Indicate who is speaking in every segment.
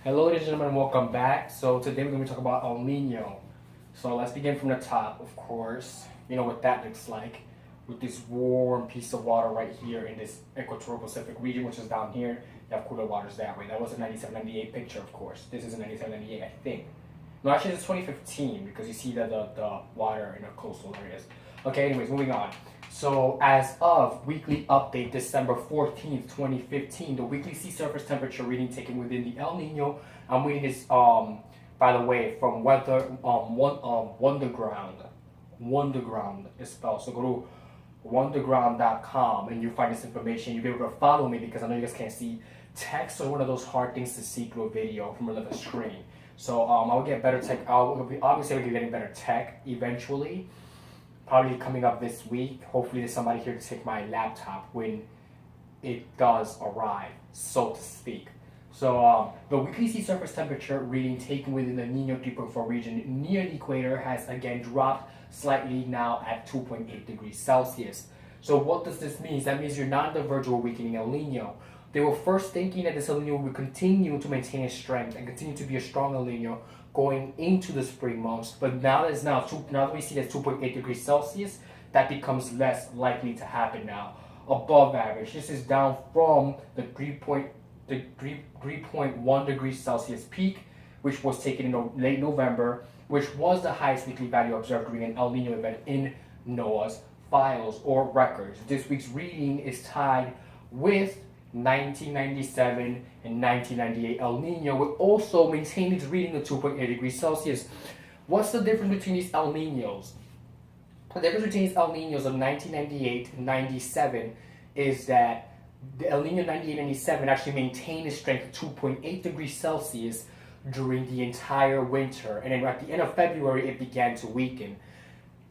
Speaker 1: Hello, ladies and gentlemen, welcome back. So today we're going to talk about El Nino. So let's begin from the top, of course. You know what that looks like with this warm piece of water right here in this equatorial Pacific region, which is down here. You have cooler waters that way. That was a 97-98 picture, of course. This is a 97-98, I think. No, actually it's 2015 because you see the water in the coastal areas. Okay, anyways, moving on. So as of weekly update December 14th, 2015, the weekly sea surface temperature reading taken within the El Nino. I'm reading this by the way from weather Wonderground is spelled. So go to wonderground.com and you find this information. You'll be able to follow me because I know you guys can't see text or one of those hard things to see through a video from another screen. So I'll get better tech. Obviously we'll be getting better tech eventually. Probably coming up this week. Hopefully there's somebody here to take my laptop when it does arrive, so to speak. So the weekly sea surface temperature reading taken within the Ninio 3.4 region near the equator has again dropped slightly now at 2.8 degrees Celsius. So what does this mean? That means you're not on the verge of a weakening El Nino. They were first thinking that this El Nino would continue to maintain its strength and continue to be a strong El Nino going into the spring months, but now that we see that 2.8 degrees Celsius, that becomes less likely to happen now. Above average. This is down from the 3.1 degrees Celsius peak, which was taken in late November, which was the highest weekly value observed during an El Nino event in NOAA's files or records. This week's reading is tied with 1997 and 1998 El Nino will also maintain its reading of 2.8 degrees Celsius. What's the difference between these El Ninos? The difference between these El Ninos of 1998 and 97 is that the El Nino 98-97 actually maintained its strength of 2.8 degrees Celsius during the entire winter, and then at the end of February it began to weaken.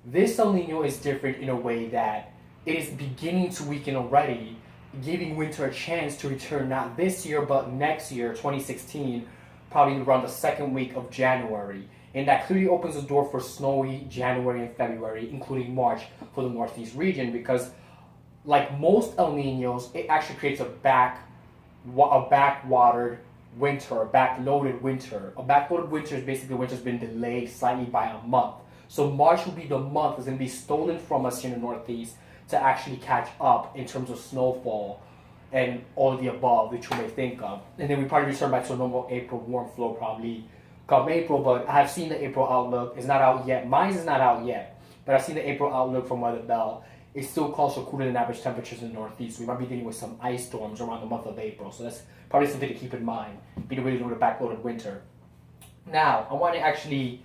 Speaker 1: This El Nino is different in a way that it is beginning to weaken already, giving winter a chance to return not this year but next year, 2016, probably around the second week of January. And that clearly opens the door for snowy January and February, including March for the Northeast region, because like most El Ninos, it actually creates a backwatered winter, a backloaded winter. A backloaded winter is basically winter's been delayed slightly by a month. So March will be the month that's going to be stolen from us here in the Northeast to actually catch up in terms of snowfall and all of the above that you may think of. And then we probably return back to a normal April warm flow probably come April, but I've seen the April outlook. It's not out yet. Mine is not out yet, but I've seen the April outlook from Weather Bell. It still calls for cooler than average temperatures in the Northeast. So we might be dealing with some ice storms around the month of April. So that's probably something to keep in mind. Be the way to do the backloaded winter. Now, I want to actually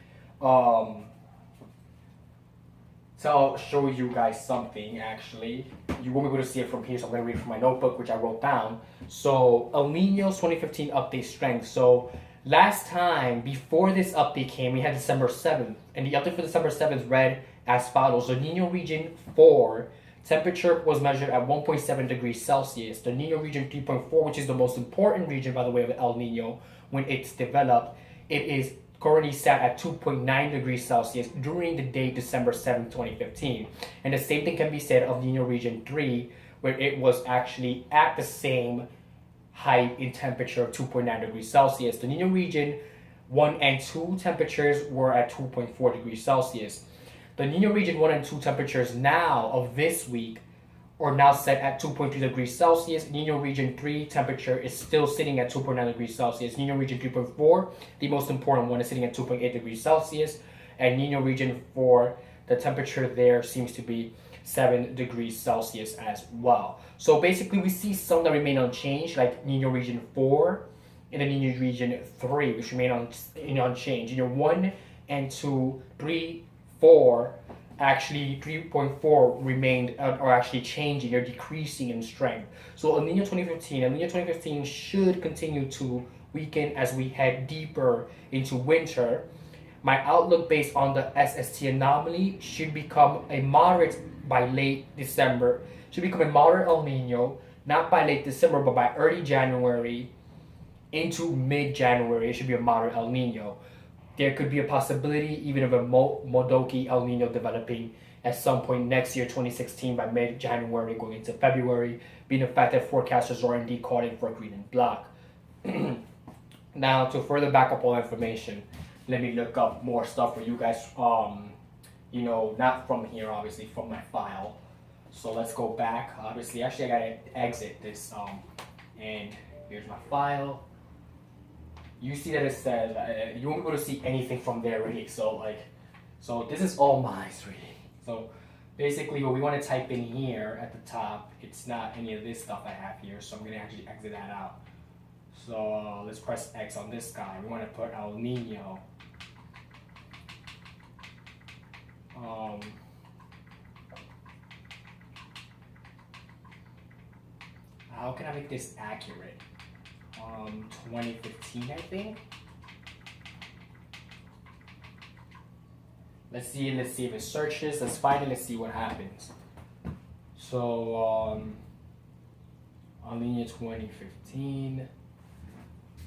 Speaker 1: so I'll show you guys something actually. You won't be able to see it from here, so I'm going to read from my notebook, which I wrote down. So El Nino's 2015 update strength. So last time, before this update came, we had December 7th. And the update for December 7th read as follows. The Nino region 4 temperature was measured at 1.7 degrees Celsius. The Nino region 3.4, which is the most important region, by the way, of El Nino, when it's developed, it is currently sat at 2.9 degrees Celsius during the date December 7, 2015. And the same thing can be said of Nino region 3, where it was actually at the same height in temperature of 2.9 degrees Celsius. The Nino region 1 and 2 temperatures were at 2.4 degrees Celsius. The Nino region 1 and 2 temperatures now of this week are now set at 2.3 degrees Celsius. Nino region 3 temperature is still sitting at 2.9 degrees Celsius. Nino region 3.4, the most important one, is sitting at 2.8 degrees Celsius. And Nino region 4, the temperature there seems to be 7 degrees Celsius as well. So basically we see some that remain unchanged, like Nino region 4 and the Nino region 3, which remain unchanged. Nino 1 and 2, 3, 4, actually 3.4 remained are actually changing. They're decreasing in strength. So El Nino 2015 should continue to weaken as we head deeper into winter. My outlook based on the SST anomaly should become a moderate by late December. Should become a moderate El Nino, not by late December, but by early January into mid-January. It should be a moderate El Nino. There could be a possibility even of a Modoki El Nino developing at some point next year, 2016, by mid-January going into February, being the fact that forecasters are indeed calling for a green and black. Now, to further back up all information, let me look up more stuff for you guys. You know, not from here, obviously, from my file. So let's go back. Obviously, actually, I gotta exit this. And here's my file. You see that it says you won't be able to see anything from there, really. So this is all mine, really. So basically, what we want to type in here at the top, it's not any of this stuff I have here. So I'm gonna actually exit that out. So let's press X on this guy. We want to put El Nino. How can I make this accurate? 2015, I think. Let's see if it searches. Let's find it. Let's see what happens. So El Nino 2015.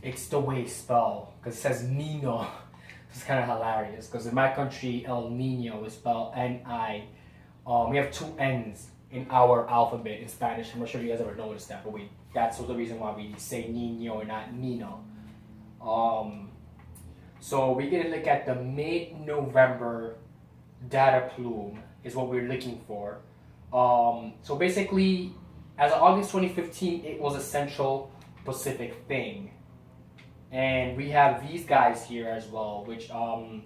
Speaker 1: It's the way it's spelled because it says Nino. It's kind of hilarious because in my country, El Nino is spelled N-I. We have two N's in our alphabet in Spanish. I'm not sure if you guys ever noticed that, but that's the reason why we say Nino and not Nino. So we're gonna look at the mid-November data plume is what we're looking for. So basically, as of August 2015, it was a Central Pacific thing. And we have these guys here as well, which, of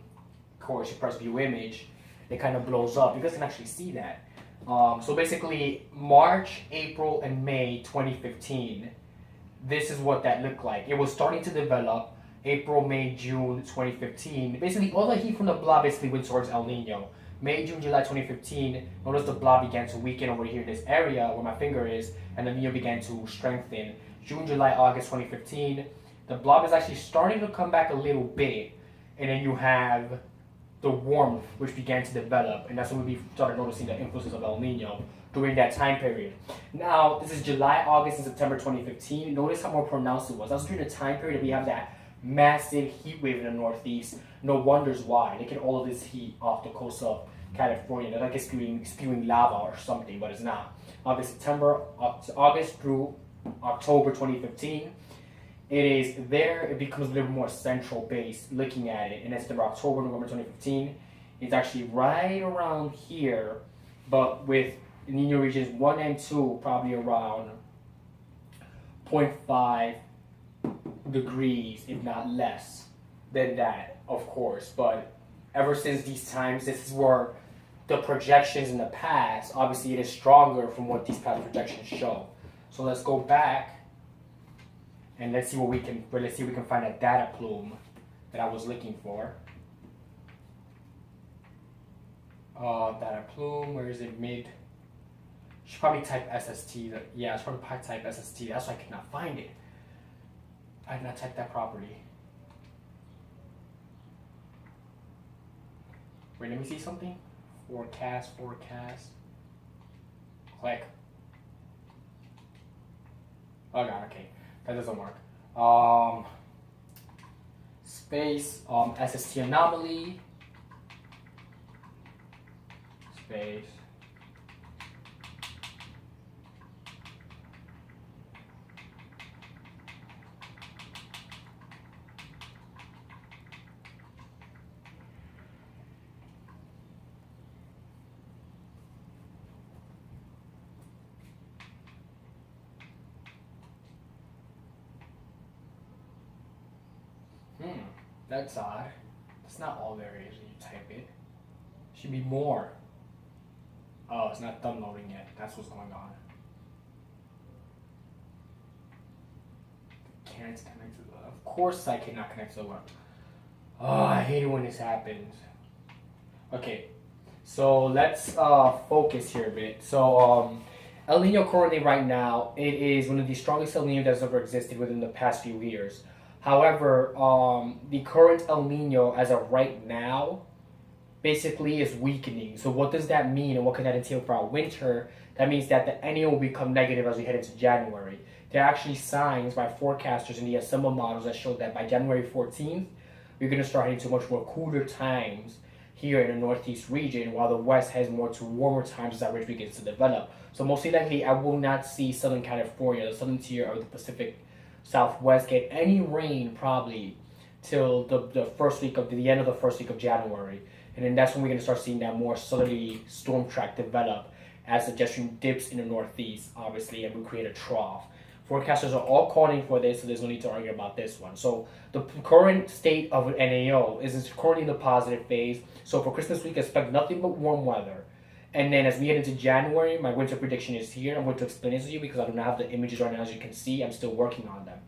Speaker 1: course, you press view image, it kind of blows up. You guys can actually see that. So basically, March, April, and May 2015, this is what that looked like. It was starting to develop April, May, June 2015. Basically, all the heat from the blob basically went towards El Nino. May, June, July 2015, notice the blob began to weaken over here in this area where my finger is, and El Nino began to strengthen. June, July, August 2015. The blob is actually starting to come back a little bit, and then you have the warmth which began to develop, and that's when we started noticing the influences of El Nino during that time period. Now, this is July, August, and September 2015. Notice how more pronounced it was. That's during the time period that we have that massive heat wave in the Northeast. No wonders why. They get all of this heat off the coast of California. They're like it's spewing lava or something, but it's not. August through October 2015. It is there, it becomes a little more central based looking at it. And that's September, October, November 2015. It's actually right around here, but with Nino regions 1 and 2, probably around 0.5 degrees, if not less than that, of course. But ever since these times, this is where the projections in the past, obviously it is stronger from what these past projections show. So let's go back. And let's see if we can find a data plume that I was looking for. Data plume, where is it? Mid. Should probably type SST. Yeah, I should probably type SST. That's why I cannot find it. I did not type that properly. Wait, let me see something. Forecast. Click. Oh god, okay. That doesn't work. Space, SST anomaly. Space. That's odd. That's not all there is when you type it. Should be more. Oh, it's not done loading yet. That's what's going on. Can't connect to the. Of course I cannot connect to the web. Oh, I hate it when this happens. Okay, so let's focus here a bit. So El Nino currently right now, it is one of the strongest El Nino that's ever existed within the past few years. However, the current El Nino as of right now basically is weakening. So what does that mean and what can that entail for our winter? That means that the NA will become negative as we head into January. There are actually signs by forecasters in the assembled models that show that by January 14th, we're going to start heading to much more cooler times here in the Northeast region, while the West has more to warmer times as that ridge begins to develop. So mostly likely, I will not see Southern California, the southern tier of the Pacific southwest get any rain probably till the first week of the end of the first week of January, and then that's when we're gonna start seeing that more southerly storm track develop as the jet stream dips in the northeast, obviously, and we create a trough. Forecasters are all calling for this, so there's no need to argue about this one. So the current state of NAO is it's currently in the positive phase. So for Christmas week, expect nothing but warm weather. And then as we get into January, my winter prediction is here. I'm going to explain it to you because I do not have the images right now. As you can see, I'm still working on them.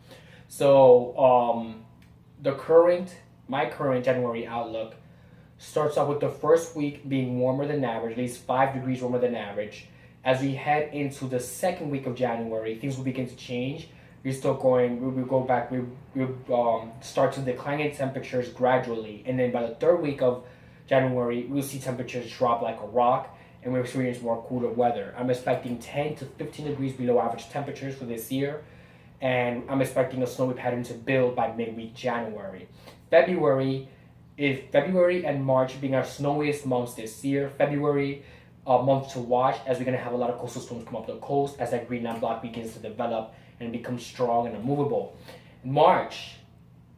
Speaker 1: So my current January outlook starts off with the first week being warmer than average, at least 5 degrees warmer than average. As we head into the second week of January, things will begin to change. We go back, we start to decline in temperatures gradually. And then by the third week of January, we'll see temperatures drop like a rock and we'll experience more cooler weather. I'm expecting 10 to 15 degrees below average temperatures for this year. And I'm expecting a snowy pattern to build by midweek January. February and March being our snowiest months this year. February, month to watch as we're going to have a lot of coastal storms come up the coast as that green line block begins to develop and become strong and unmovable. March,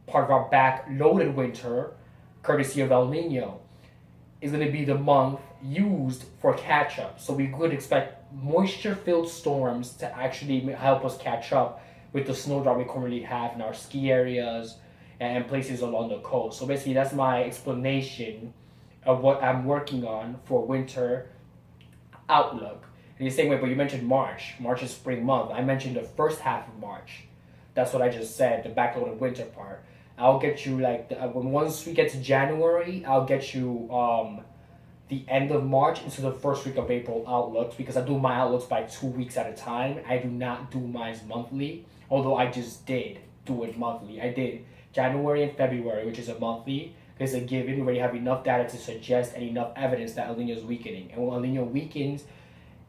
Speaker 1: part of our back-loaded winter, courtesy of El Nino, is going to be the month used for catch-up. So we could expect moisture-filled storms to actually help us catch up with the snow drop we currently have in our ski areas and places along the coast. So basically that's my explanation of what I'm working on for winter outlook. And you're saying, wait, but you mentioned March. March is spring month. I mentioned the first half of March. That's what I just said, the backloaded winter part. I'll get you once we get to January, I'll get you the end of March into the first week of April outlooks because I do my outlooks by 2 weeks at a time. I do not do mine monthly, although I just did do it monthly. I did January and February, which is a monthly. It's a given. We already have enough data to suggest and enough evidence that El Nino is weakening. And when El Nino weakens,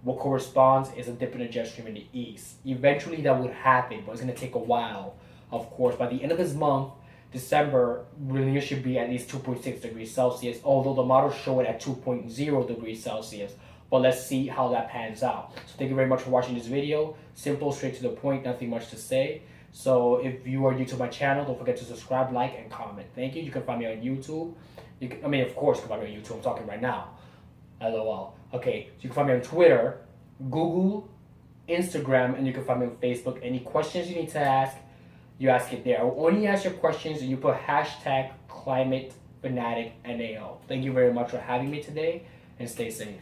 Speaker 1: what corresponds is a dip in the jet stream in the east. Eventually that would happen, but it's going to take a while, of course. By the end of this month, December, El Nino should be at least 2.6 degrees Celsius, although the models show it at 2.0 degrees Celsius. But let's see how that pans out. So thank you very much for watching this video. Simple, straight to the point, nothing much to say. So if you are new to my channel, don't forget to subscribe, like, and comment. Thank you. You can find me on YouTube. Of course, you can find me on YouTube. I'm talking right now. LOL. Okay, so you can find me on Twitter, Google, Instagram, and you can find me on Facebook. Any questions you need to ask, you ask it there. I will only ask your questions and you put hashtag ClimateFanaticNAO. Thank you very much for having me today, and stay safe.